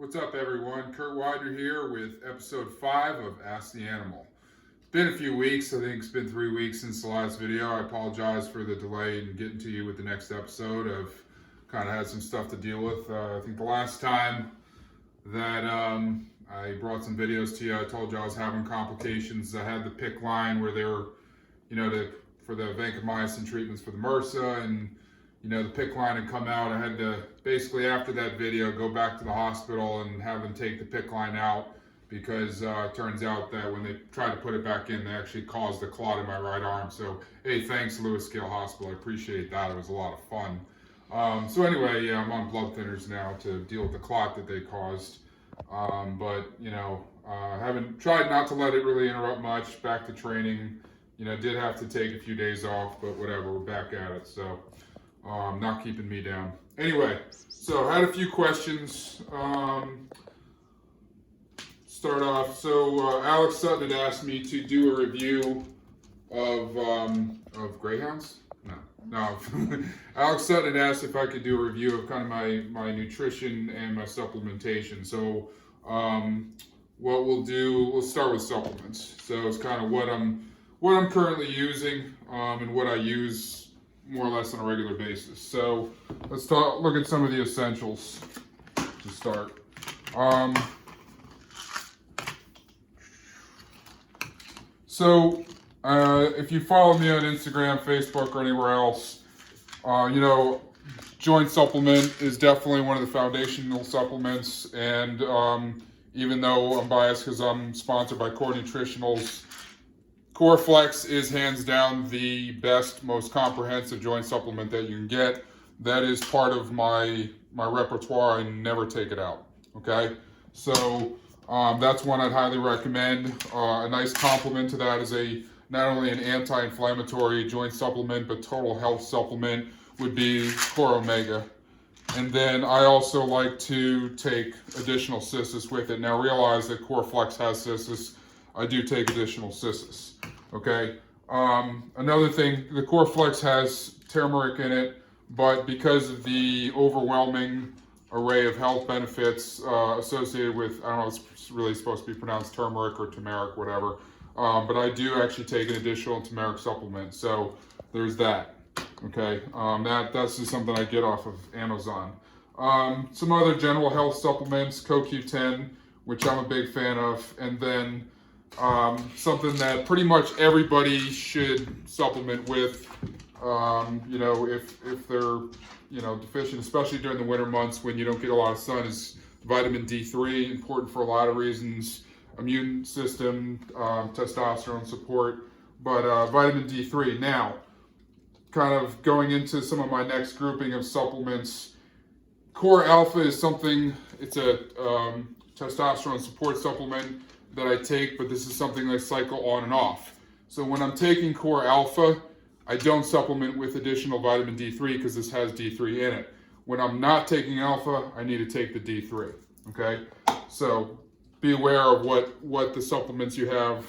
What's up, everyone? Kurt Weidner here with episode 5 of Ask the Animal. It's been a few weeks. I think it's been 3 weeks since the last video. I apologize for the delay in getting to you with the next episode. I've kind of had some stuff to deal with. I think the last time that I brought some videos to you, I told you I was having complications. I had the PICC line where they were, for the vancomycin treatments for the MRSA, and the PICC line had come out. I had to basically, after that video, go back to the hospital and have them take the PICC line out because it turns out that when they tried to put it back in, they actually caused a clot in my right arm. So, hey, thanks, Lewis Scale Hospital. I appreciate that. It was a lot of fun. So anyway, yeah, I'm on blood thinners now to deal with the clot that they caused. Haven't tried not to let it really interrupt much. Back to training. Did have to take a few days off, but whatever, we're back at it. So, not keeping me down. Anyway, so I had a few questions. Start off. So Alex Sutton had asked me to do a review of greyhounds. No. Alex Sutton had asked if I could do a review of kind of my nutrition and my supplementation. So what we'll do, we'll start with supplements. So it's kind of what I'm currently using and what I use more or less on a regular basis. So let's look at some of the essentials to start. If you follow me on Instagram, Facebook, or anywhere else, joint supplement is definitely one of the foundational supplements. And even though I'm biased because I'm sponsored by Core Nutritionals, Core Flex is hands down the best, most comprehensive joint supplement that you can get. That is part of my repertoire. I never take it out. Okay, so that's one I'd highly recommend. A nice complement to that is not only an anti-inflammatory joint supplement, but total health supplement would be Core Omega. And then I also like to take additional Cissus with it. Now realize that Core Flex has Cissus. I do take additional Cissus. Okay. Another thing, the Core Flex has turmeric in it, but because of the overwhelming array of health benefits associated with, I don't know if it's really supposed to be pronounced turmeric or turmeric, whatever, but I do actually take an additional turmeric supplement. So there's that. Okay. That's just something I get off of Amazon. Some other general health supplements, CoQ10, which I'm a big fan of, and then something that pretty much everybody should supplement with, if they're, deficient, especially during the winter months when you don't get a lot of sun, is vitamin D3, important for a lot of reasons, immune system, testosterone support, but vitamin D3. Now, kind of going into some of my next grouping of supplements, Core Alpha is something, it's a testosterone support supplement that I take, but this is something I cycle on and off. So when I'm taking Core Alpha, I don't supplement with additional vitamin D3 because this has D3 in it. When I'm not taking Alpha, I need to take the D3. Okay, so be aware of what the supplements you have,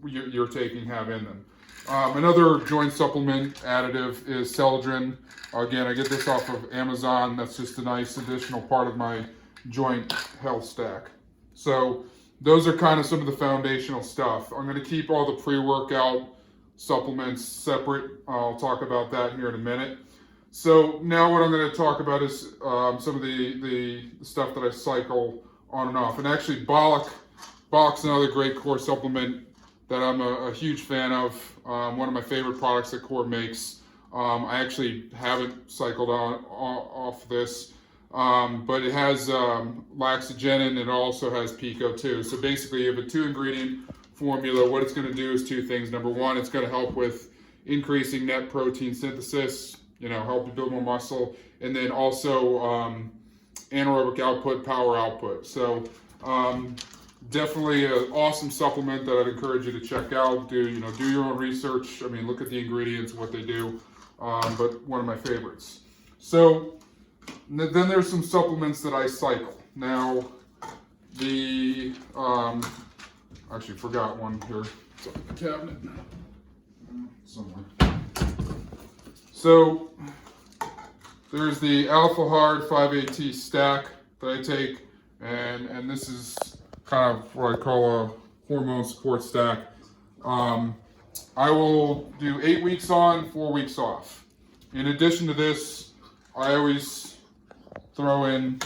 you're taking have in them. Another joint supplement additive is Celadrin. Again, I get this off of Amazon. That's just a nice additional part of my joint health stack. So those are kind of some of the foundational stuff. I'm going to keep all the pre-workout supplements separate. I'll talk about that here in a minute. So now what I'm going to talk about is some of the stuff that I cycle on and off. And actually, Bollock's another great core supplement that I'm a huge fan of. One of my favorite products that Core makes. I actually haven't cycled off this. But it has laxagenin and it also has pico too. So basically you have a 2-ingredient formula. What it's going to do is 2 things. Number one, it's going to help with increasing net protein synthesis, help you build more muscle, and then also anaerobic output, power output. So definitely an awesome supplement that I'd encourage you to check out. Do your own research. I mean, look at the ingredients, what they do, but one of my favorites. So then there's some supplements that I cycle. Now, actually forgot one here. It's up in the cabinet somewhere. So there's the Alpha Hard 5AT stack that I take and this is kind of what I call a hormone support stack. I will do 8 weeks on, 4 weeks off. In addition to this, I always throw in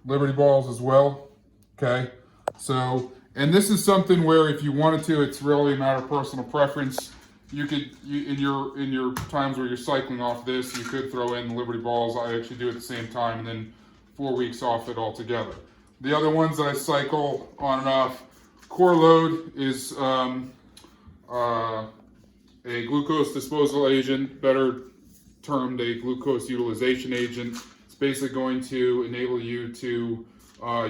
Liberty balls as well. Okay, so, and this is something where if you wanted to, it's really a matter of personal preference. You could, in your times where you're cycling off this, you could throw in the Liberty balls. I actually do it at the same time, and then 4 weeks off it altogether. The other ones that I cycle on and off, core load is a glucose disposal agent, better termed a glucose utilization agent. It's basically going to enable you to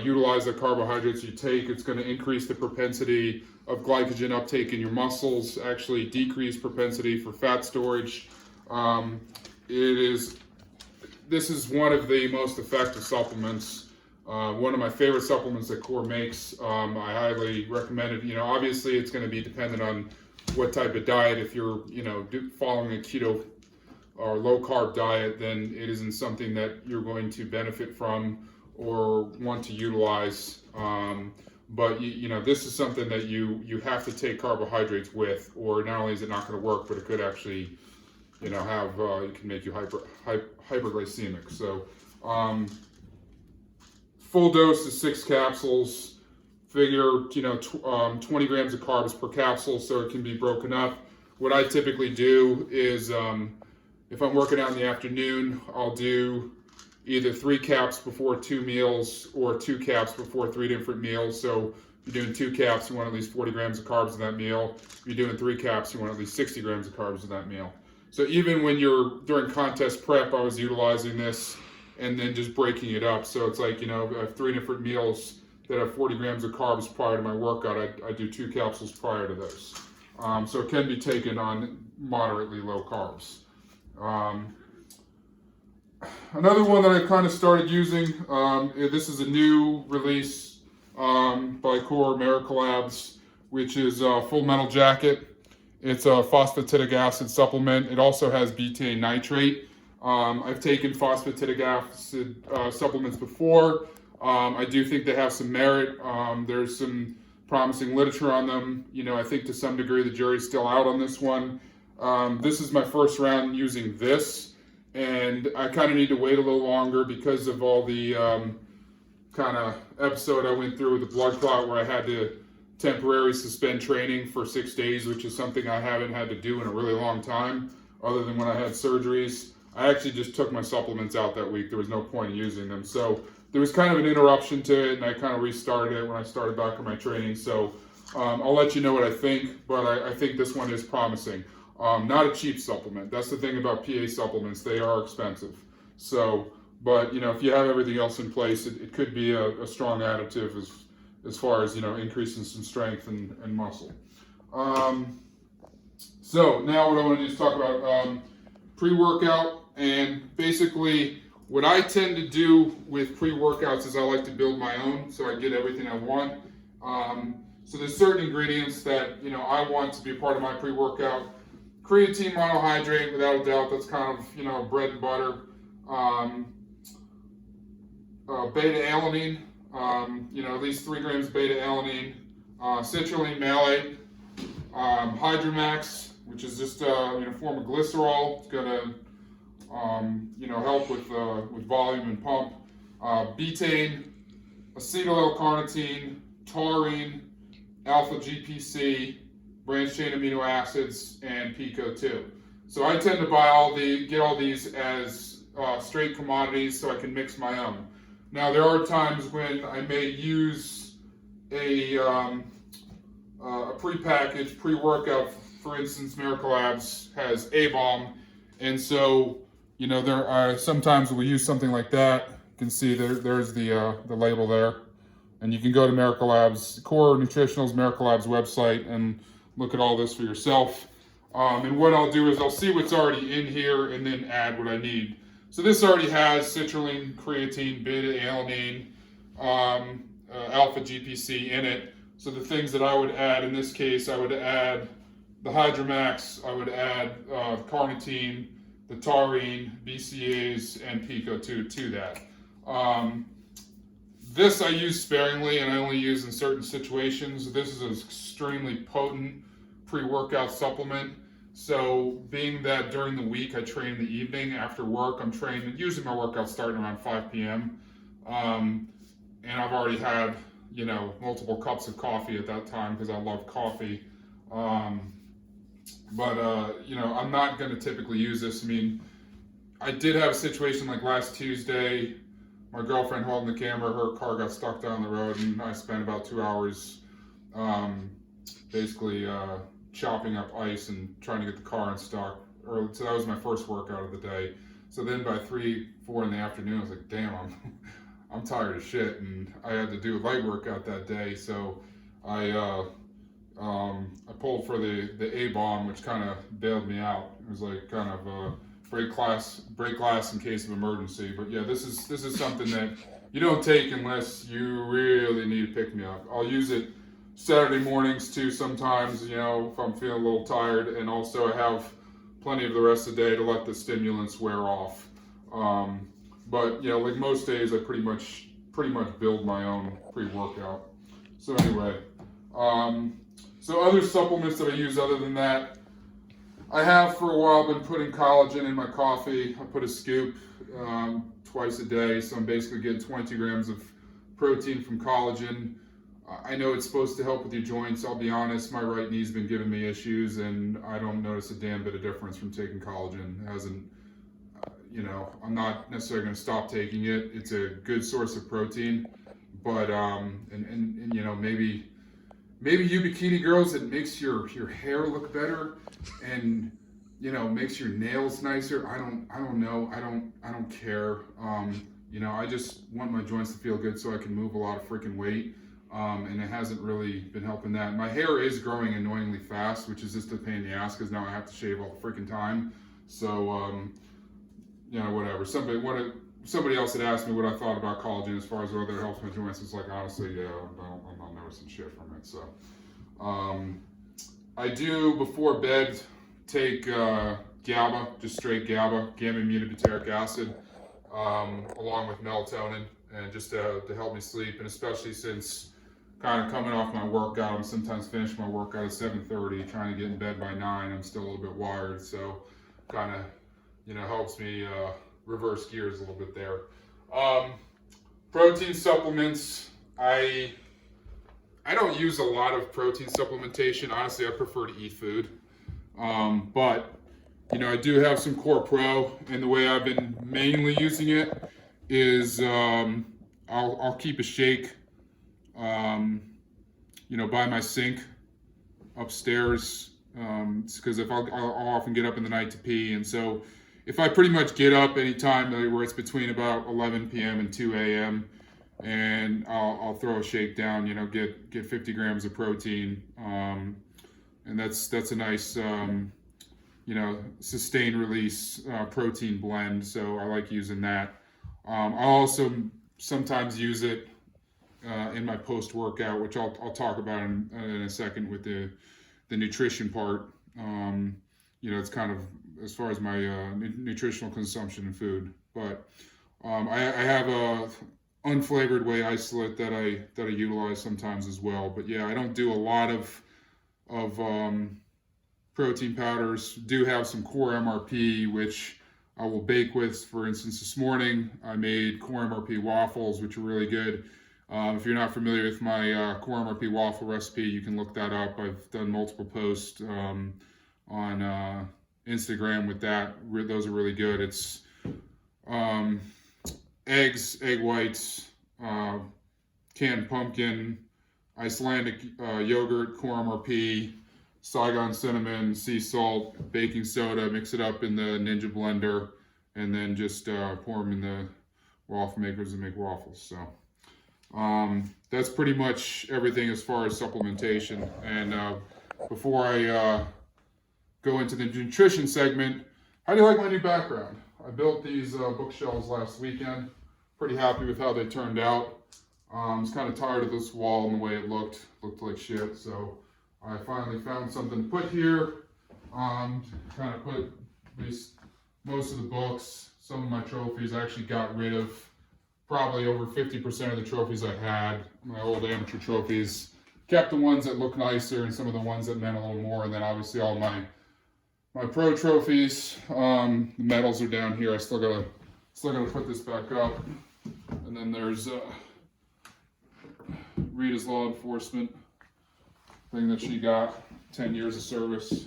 utilize the carbohydrates you take. It's going to increase the propensity of glycogen uptake in your muscles, actually decrease propensity for fat storage. This is one of the most effective supplements. One of my favorite supplements that Core makes. I highly recommend it. You know, obviously it's going to be dependent on what type of diet. If you're, following a keto or low carb diet, then it isn't something that you're going to benefit from or want to utilize. But this is something that you have to take carbohydrates with, or not only is it not going to work, but it could actually, it can make you hyperglycemic. So, full dose is 6 capsules. Figure, 20 grams of carbs per capsule, so it can be broken up. What I typically do is, if I'm working out in the afternoon, I'll do either 3 caps before 2 meals or 2 caps before 3 different meals. So if you're doing 2 caps, you want at least 40 grams of carbs in that meal. If you're doing 3 caps, you want at least 60 grams of carbs in that meal. So even when you're during contest prep, I was utilizing this and then just breaking it up. So it's like, I have 3 different meals that have 40 grams of carbs prior to my workout. I do 2 capsules prior to those. So it can be taken on moderately low carbs. Another one that I kind of started using, this is a new release by Core Miracle Labs, which is Full Metal Jacket. It's a phosphatidic acid supplement. It also has betaine nitrate. I've taken phosphatidic acid supplements before. I do think they have some merit. There's some promising literature on them. I think to some degree the jury's still out on this one. This is my first round using this, and I kind of need to wait a little longer because of all the kind of episode I went through with the blood clot where I had to temporarily suspend training for 6 days, which is something I haven't had to do in a really long time, other than when I had surgeries. I actually just took my supplements out that week. There was no point in using them. So there was kind of an interruption to it, and I kind of restarted it when I started back on my training. So I'll let you know what I think, but I think this one is promising. Not a cheap supplement. That's the thing about PA supplements. They are expensive. So, but if you have everything else in place, it could be a strong additive as far as, increasing some strength and muscle. So now what I want to do is talk about pre-workout, and basically what I tend to do with pre-workouts is I like to build my own so I get everything I want. So there's certain ingredients that, I want to be a part of my pre-workout. Creatine monohydrate, without a doubt, that's kind of, bread and butter. Beta-alanine, at least 3 grams of beta-alanine. Citrulline malate. Hydromax, which is just a form of glycerol. It's gonna help with volume and pump. Betaine, acetyl L-carnitine, taurine, alpha GPC, branched chain amino acids, and PCO2. So I tend to get all these as straight commodities so I can mix my own. Now there are times when I may use a prepackaged pre-workout. For instance, Miracle Labs has A-Balm, and so there are sometimes we'll use something like that. You can see there's the label there, and you can go to Miracle Labs, Core Nutritional's Miracle Labs website, and look at all this for yourself. And what I'll do is I'll see what's already in here and then add what I need. So this already has citrulline, creatine, beta-alanine, alpha GPC in it. So the things that I would add in this case, I would add the Hydromax, I would add carnitine, the taurine, BCAAs, and PCO2 to that. This I use sparingly and I only use in certain situations. This is an extremely potent pre-workout supplement. So being that during the week I train in the evening after work, I'm training, usually my workout's starting around 5 p.m. And I've already had, you know, multiple cups of coffee at that time because I love coffee. You know, I'm not going to typically use this. I mean, I did have a situation like last Tuesday. My girlfriend holding the camera, her car got stuck down the road, and I spent about 2 hours basically chopping up ice and trying to get the car unstuck. So that was my first workout of the day. So then by 3, 4 in the afternoon, I was like, damn, I'm tired of shit, and I had to do a light workout that day. So I pulled for the A-bomb, which kind of bailed me out. It was like kind of break glass in case of emergency. But yeah, this is something that you don't take unless you really need to pick me up. I'll use it Saturday mornings too sometimes, you know, if I'm feeling a little tired, and also I have plenty of the rest of the day to let the stimulants wear off. But you know, like most days, I pretty much build my own pre-workout. So anyway, so other supplements that I use other than that, I have for a while been putting collagen in my coffee. I put a scoop twice a day, so I'm basically getting 22 grams of protein from collagen. I know it's supposed to help with your joints. I'll be honest, my right knee's been giving me issues, and I don't notice a damn bit of difference from taking collagen. It hasn't, you know, I'm not necessarily going to stop taking it. It's a good source of protein, but and you know, maybe you bikini girls, it makes your hair look better, and you know, makes your nails nicer. I don't know. I don't care. You know, I just want my joints to feel good so I can move a lot of freaking weight. And it hasn't really been helping that. My hair is growing annoyingly fast, which is just a pain in the ass because now I have to shave all the freaking time. So, you know, whatever. Somebody else had asked me what I thought about collagen as far as whether it helps my joints. It's like, honestly, yeah, I'm not noticing shit from it. So, I do before bed take GABA, just straight GABA, gamma-aminobutyric acid, along with melatonin, and just to help me sleep. And especially since kind of coming off my workout, I'm sometimes finishing my workout at 7:30, trying to get in bed by 9. I'm still a little bit wired, so kind of, you know, helps me reverse gears a little bit there. Protein supplements, I don't use a lot of protein supplementation. Honestly, I prefer to eat food. But, you know, I do have some Core Pro, and the way I've been mainly using it is I'll keep a shake, you know, by my sink upstairs, because if I'll often get up in the night to pee, and so if I pretty much get up anytime where it's between about 11 p.m. and 2 a.m. and I'll throw a shake down, you know, get 50 grams of protein, and that's a nice, you know, sustained release protein blend. So I like using that. I'll also sometimes use it in my post-workout, which I'll talk about in a second with the nutrition part. You know, it's kind of as far as my nutritional consumption of food. But I have a unflavored whey isolate that I utilize sometimes as well. But yeah, I don't do a lot of protein powders. Do have some Core MRP, which I will bake with. For instance, this morning I made Core MRP waffles, which are really good. If you're not familiar with my Core MRP waffle recipe, you can look that up. I've done multiple posts on Instagram with that. Those are really good. It's eggs, egg whites, canned pumpkin, Icelandic yogurt, Core MRP, Saigon cinnamon, sea salt, baking soda, mix it up in the Ninja blender, and then just pour them in the waffle makers and make waffles. So that's pretty much everything as far as supplementation. And before I go into the nutrition segment, how do you like my new background? I built these bookshelves last weekend. Pretty happy with how they turned out. I was kind of tired of this wall and the way it looked like shit, so I finally found something to put here. Kind of put at least most of the books, some of my trophies. I actually got rid of probably over 50% of the trophies I had, my old amateur trophies. Kept the ones that look nicer and some of the ones that meant a little more, and then obviously all my pro trophies. The medals are down here. I still gotta put this back up. And then there's Rita's law enforcement thing that she got, 10 years of service.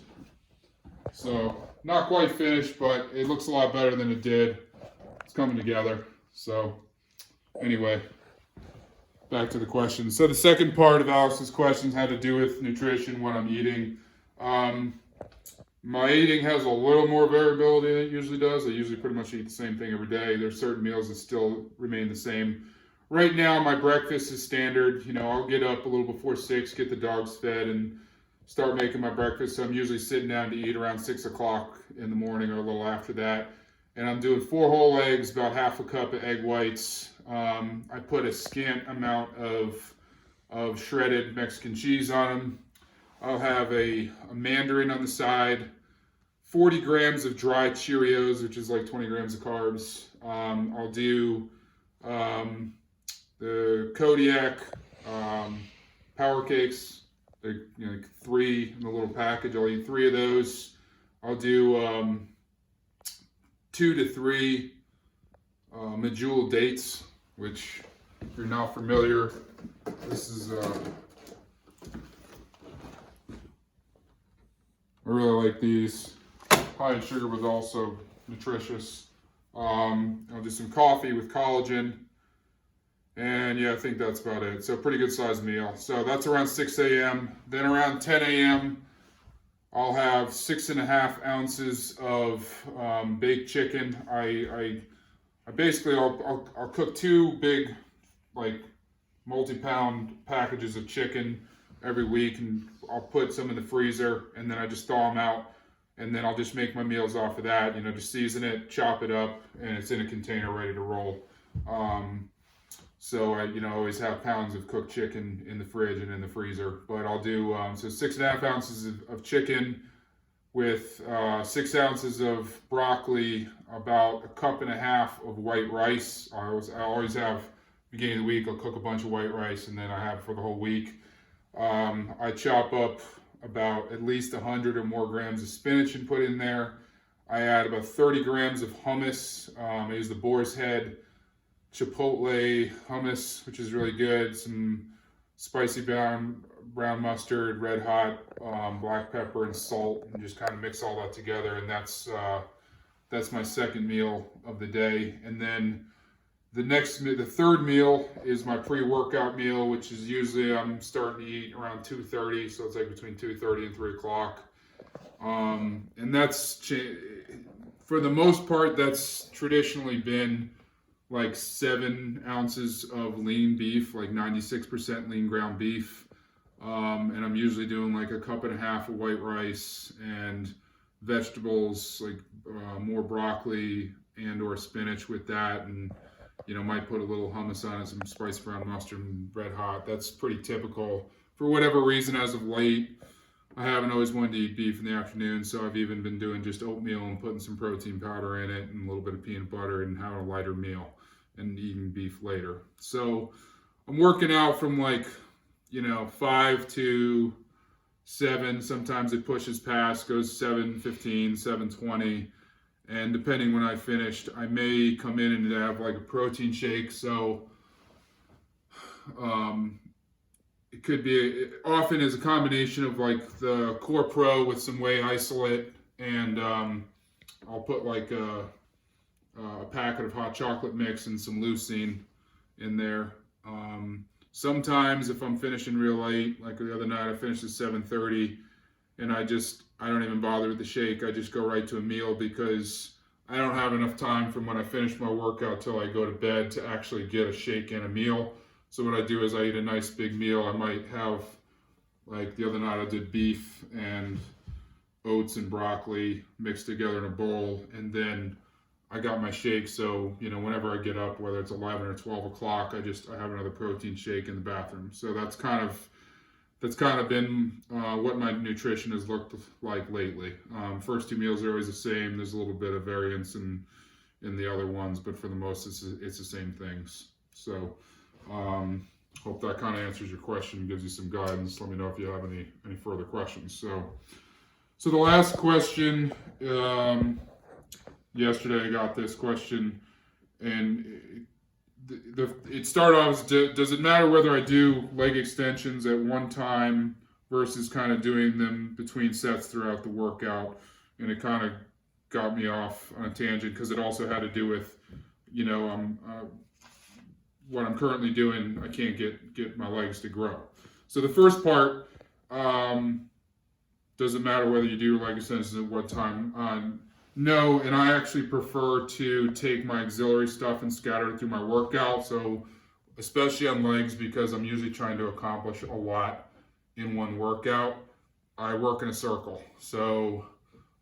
So not quite finished, but it looks a lot better than it did. It's coming together. So anyway, back to the questions. So the second part of Alex's questions had to do with nutrition, what I'm eating. My eating has a little more variability than it usually does. I usually pretty much eat the same thing every day. There's certain meals that still remain the same. Right now, my breakfast is standard. You know, I'll get up a little before 6, get the dogs fed, and start making my breakfast. So I'm usually sitting down to eat around 6 o'clock in the morning or a little after that. And I'm doing 4 whole eggs, about half a cup of egg whites. I put a scant amount of shredded Mexican cheese on them. I'll have a mandarin on the side, 40 grams of dry Cheerios, which is like 20 grams of carbs. I'll do the Kodiak Power Cakes, they're, you know, like 3 in the little package. I'll eat 3 of those. I'll do 2 to 3 medjool dates, which, if you're not familiar, this is I really like these. High in sugar, but also nutritious. I'll do some coffee with collagen. And yeah, I think that's about it. So pretty good sized meal. So that's around 6 a.m. Then around 10 a.m. I'll have 6.5 ounces of baked chicken. I basically I'll cook 2 big, like, multi-pound packages of chicken every week, and I'll put some in the freezer, and then I just thaw them out, and then I'll just make my meals off of that. You know, just season it, chop it up, and it's in a container ready to roll. So I, you know, always have pounds of cooked chicken in the fridge and in the freezer. But I'll do so 6.5 ounces of chicken with 6 ounces of broccoli, about 1.5 cups of white rice. I always have, beginning of the week, I'll cook a bunch of white rice, and then I have it for the whole week. I chop up about at least 100 or more grams of spinach and put in there. I add about 30 grams of hummus. I use the Boar's Head Chipotle hummus, which is really good. Some spicy brown mustard, red hot, black pepper, and salt, and just kind of mix all that together. And that's my second meal of the day. And then the third meal is my pre-workout meal, which is usually I'm starting to eat around 2:30, so it's like between 2:30 and 3 o'clock. And that's, for the most part, that's traditionally been like 7 ounces of lean beef, like 96% lean ground beef. And I'm usually doing like 1.5 cups of white rice and vegetables, like more broccoli and or spinach with that, and you know, might put a little hummus on it, some spiced brown mustard, and red hot. That's pretty typical. For whatever reason, as of late, I haven't always wanted to eat beef in the afternoon, so I've even been doing just oatmeal and putting some protein powder in it and a little bit of peanut butter and having a lighter meal and eating beef later. So I'm working out from like, you know, 5 to 7. Sometimes it pushes past, goes 7:15, 7:20. And depending when I finished, I may come in and have like a protein shake. So it could be, often is a combination of like the Core Pro with some whey isolate, and I'll put like a packet of hot chocolate mix and some leucine in there. Sometimes if I'm finishing real late, like the other night I finished at 7:30, and I don't even bother with the shake. I just go right to a meal because I don't have enough time from when I finish my workout till I go to bed to actually get a shake and a meal. So what I do is I eat a nice big meal. I might have, like the other night I did beef and oats and broccoli mixed together in a bowl, and then I got my shake. So, you know, whenever I get up, whether it's 11 or 12 o'clock, I have another protein shake in the bathroom. So that's kind of been what my nutrition has looked like lately. First 2 meals are always the same. There's a little bit of variance in the other ones, but for the most, it's the same things. So hope that kind of answers your question, gives you some guidance. Let me know if you have any further questions. So the last question, yesterday I got this question, and it started off as, does it matter whether I do leg extensions at one time versus kind of doing them between sets throughout the workout? And it kind of got me off on a tangent because it also had to do with, what I'm currently doing. I can't get my legs to grow. So the first part, does it matter whether you do leg extensions at what time? No, and I actually prefer to take my auxiliary stuff and scatter it through my workout. So especially on legs, because I'm usually trying to accomplish a lot in one workout, I work in a circle. So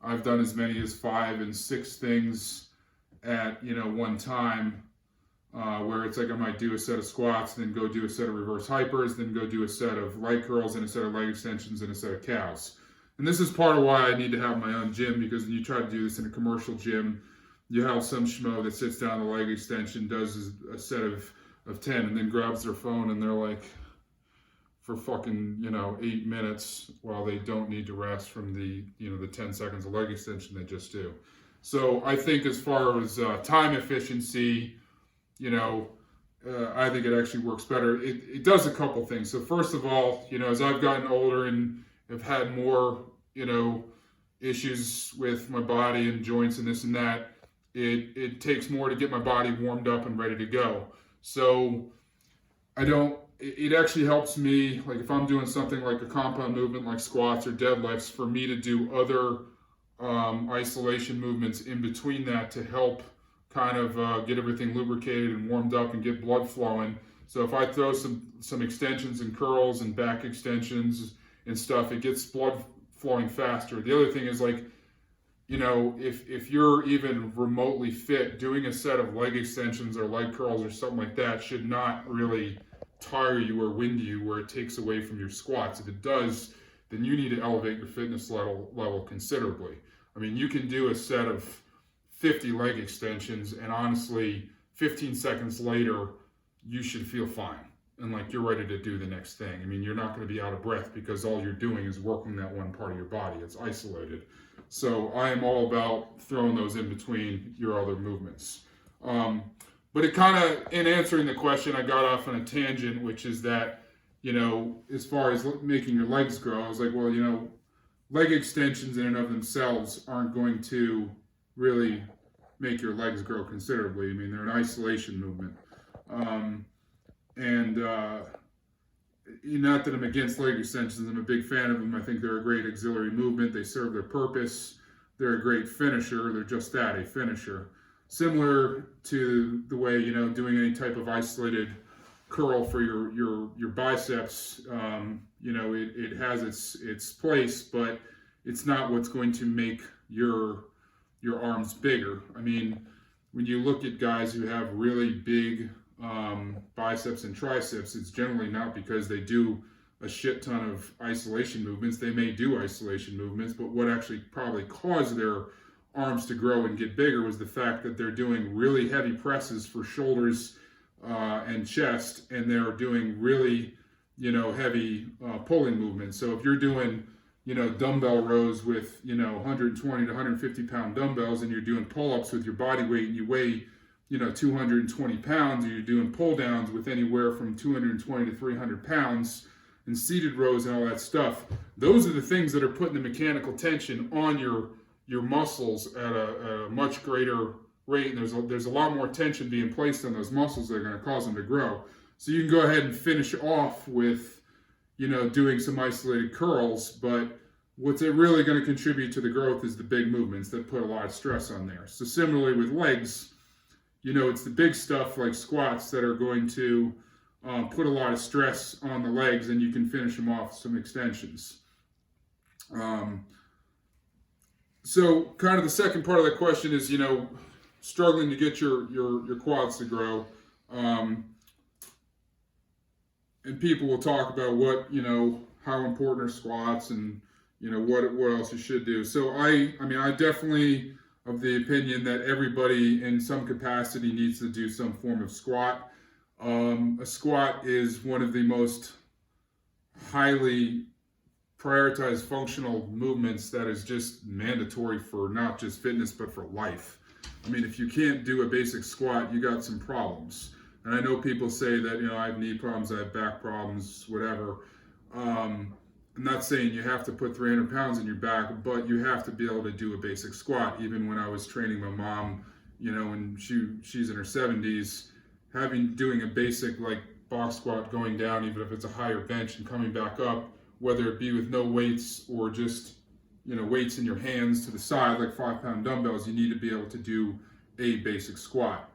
I've done as many as 5 and 6 things at one time, where it's like I might do a set of squats, then go do a set of reverse hypers, then go do a set of leg curls and a set of leg extensions and a set of calves. And this is part of why I need to have my own gym, because when you try to do this in a commercial gym, you have some schmo that sits down the leg extension, does a set of 10, and then grabs their phone and they're like, for fucking 8 minutes, while they don't need to rest from the 10 seconds of leg extension they just do. So I think as far as time efficiency, I think it actually works better. It does a couple things. So first of all, as I've gotten older and have had more, issues with my body and joints and this and that, it takes more to get my body warmed up and ready to go. So it actually helps me, like if I'm doing something like a compound movement like squats or deadlifts, for me to do other isolation movements in between that to help kind of get everything lubricated and warmed up and get blood flowing. So if I throw some extensions and curls and back extensions and stuff, it gets blood flowing faster. The other thing is, like, if you're even remotely fit, doing a set of leg extensions or leg curls or something like that should not really tire you or wind you where it takes away from your squats. If it does, then you need to elevate your fitness level considerably. I mean, you can do a set of 50 leg extensions and honestly 15 seconds later you should feel fine and like you're ready to do the next thing. I mean, you're not going to be out of breath because all you're doing is working that one part of your body. It's isolated. So I am all about throwing those in between your other movements. But it kind of, in answering the question, I got off on a tangent, which is that, as far as making your legs grow, I was like, well, leg extensions in and of themselves aren't going to really make your legs grow considerably. I mean, they're an isolation movement. Not that I'm against leg extensions. I'm a big fan of them. I think they're a great auxiliary movement. They serve their purpose. They're a great finisher. They're just that, a finisher. Similar to the way, doing any type of isolated curl for your biceps, it has its place, but it's not what's going to make your arms bigger. I mean, when you look at guys who have really big biceps and triceps, it's generally not because they do a shit ton of isolation movements. They may do isolation movements, but what actually probably caused their arms to grow and get bigger was the fact that they're doing really heavy presses for shoulders and chest, and they're doing really heavy pulling movements. So if you're doing dumbbell rows with 120 to 150 pound dumbbells, and you're doing pull-ups with your body weight and you weigh 220 pounds, or you're doing pull downs with anywhere from 220 to 300 pounds, and seated rows and all that stuff, those are the things that are putting the mechanical tension on your muscles at a much greater rate, and there's a lot more tension being placed on those muscles that are going to cause them to grow. So you can go ahead and finish off with doing some isolated curls, but what's really going to contribute to the growth is the big movements that put a lot of stress on there. So similarly with legs, it's the big stuff like squats that are going to put a lot of stress on the legs, and you can finish them off with some extensions. So kind of the second part of the question is, struggling to get your quads to grow. And people will talk about what, how important are squats and, what else you should do. So I definitely of the opinion that everybody in some capacity needs to do some form of squat. A squat is one of the most highly prioritized functional movements that is just mandatory for not just fitness but for life. I mean, if you can't do a basic squat, you got some problems. And I know people say that, I have knee problems, I have back problems, whatever. I'm not saying you have to put 300 pounds in your back, but you have to be able to do a basic squat. Even when I was training my mom, when she's in her 70s, doing a basic like box squat, going down, even if it's a higher bench, and coming back up, whether it be with no weights or just weights in your hands to the side like 5-pound dumbbells, you need to be able to do a basic squat.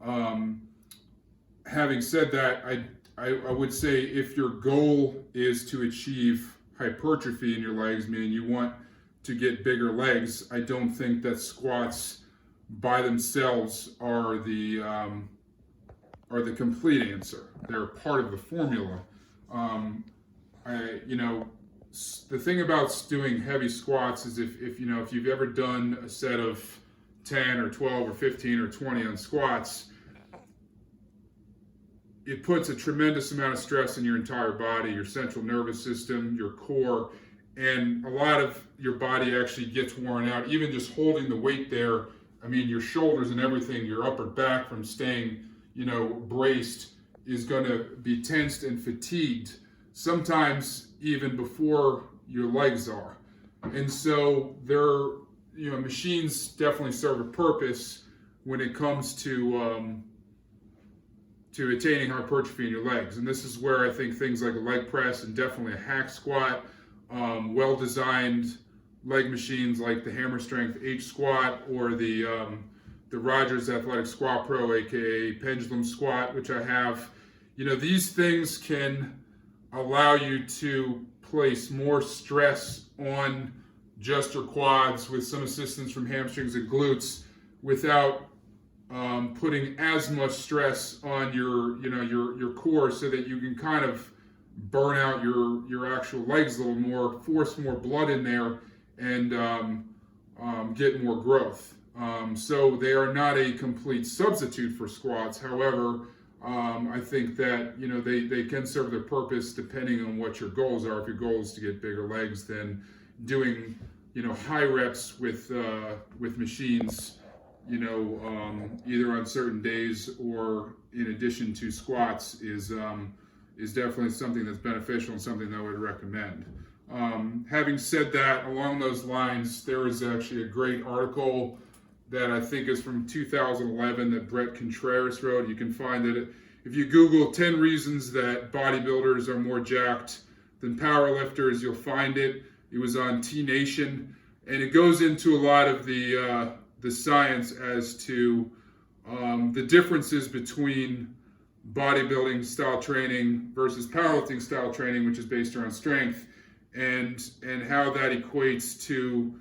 Having said that, I would say if your goal is to achieve hypertrophy in your legs, meaning you want to get bigger legs, I don't think that squats by themselves are the complete answer. They're part of the formula. The thing about doing heavy squats is if you've ever done a set of 10 or 12 or 15 or 20 on squats, it puts a tremendous amount of stress in your entire body, your central nervous system, your core, and a lot of your body actually gets worn out. Even just holding the weight there, I mean, your shoulders and everything, your upper back from staying, braced is going to be tensed and fatigued, sometimes even before your legs are. And so machines definitely serve a purpose when it comes to attaining hypertrophy in your legs. And this is where I think things like a leg press and definitely a hack squat, well-designed leg machines like the Hammer Strength H squat or the Rogers Athletic Squat Pro, aka Pendulum Squat, which I have. These things can allow you to place more stress on just your quads with some assistance from hamstrings and glutes without putting as much stress on your core, so that you can kind of burn out your actual legs a little more, force more blood in there, and get more growth. So they are not a complete substitute for squats. However, I think that they can serve their purpose depending on what your goals are. If your goal is to get bigger legs, then doing high reps with machines, either on certain days or in addition to squats is definitely something that's beneficial and something that I would recommend. Having said that, along those lines, there is actually a great article that I think is from 2011 that Brett Contreras wrote. You can find it if you Google 10 reasons that bodybuilders are more jacked than powerlifters, you'll find it. It was on T Nation, and it goes into a lot of the science as to the differences between bodybuilding style training versus powerlifting style training, which is based around strength, and how that equates to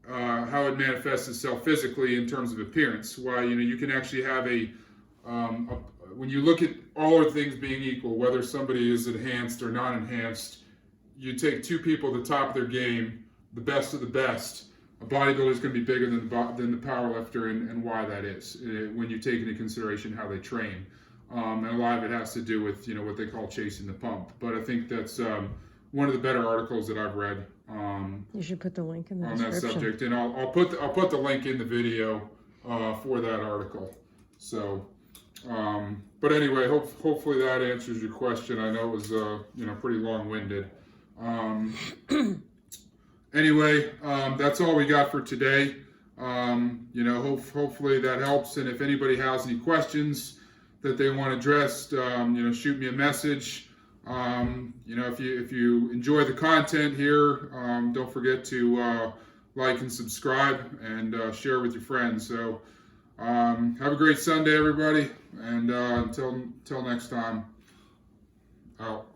how it manifests itself physically in terms of appearance. Why you can actually have when you look at all other things being equal, whether somebody is enhanced or not enhanced, you take two people at the top of their game, the best of the best. A bodybuilder is going to be bigger than the power lifter, and why that is when you take into consideration how they train. And a lot of it has to do with what they call chasing the pump. But I think that's one of the better articles that I've read. You should put the link in the on description. that subject, and I'll put the link in the video for that article. So, but anyway, hopefully that answers your question. I know it was pretty long-winded. Anyway, that's all we got for today. Hopefully that helps. And if anybody has any questions that they want addressed, shoot me a message. If you enjoy the content here, don't forget to like and subscribe and share with your friends. So have a great Sunday, everybody, and until next time, out.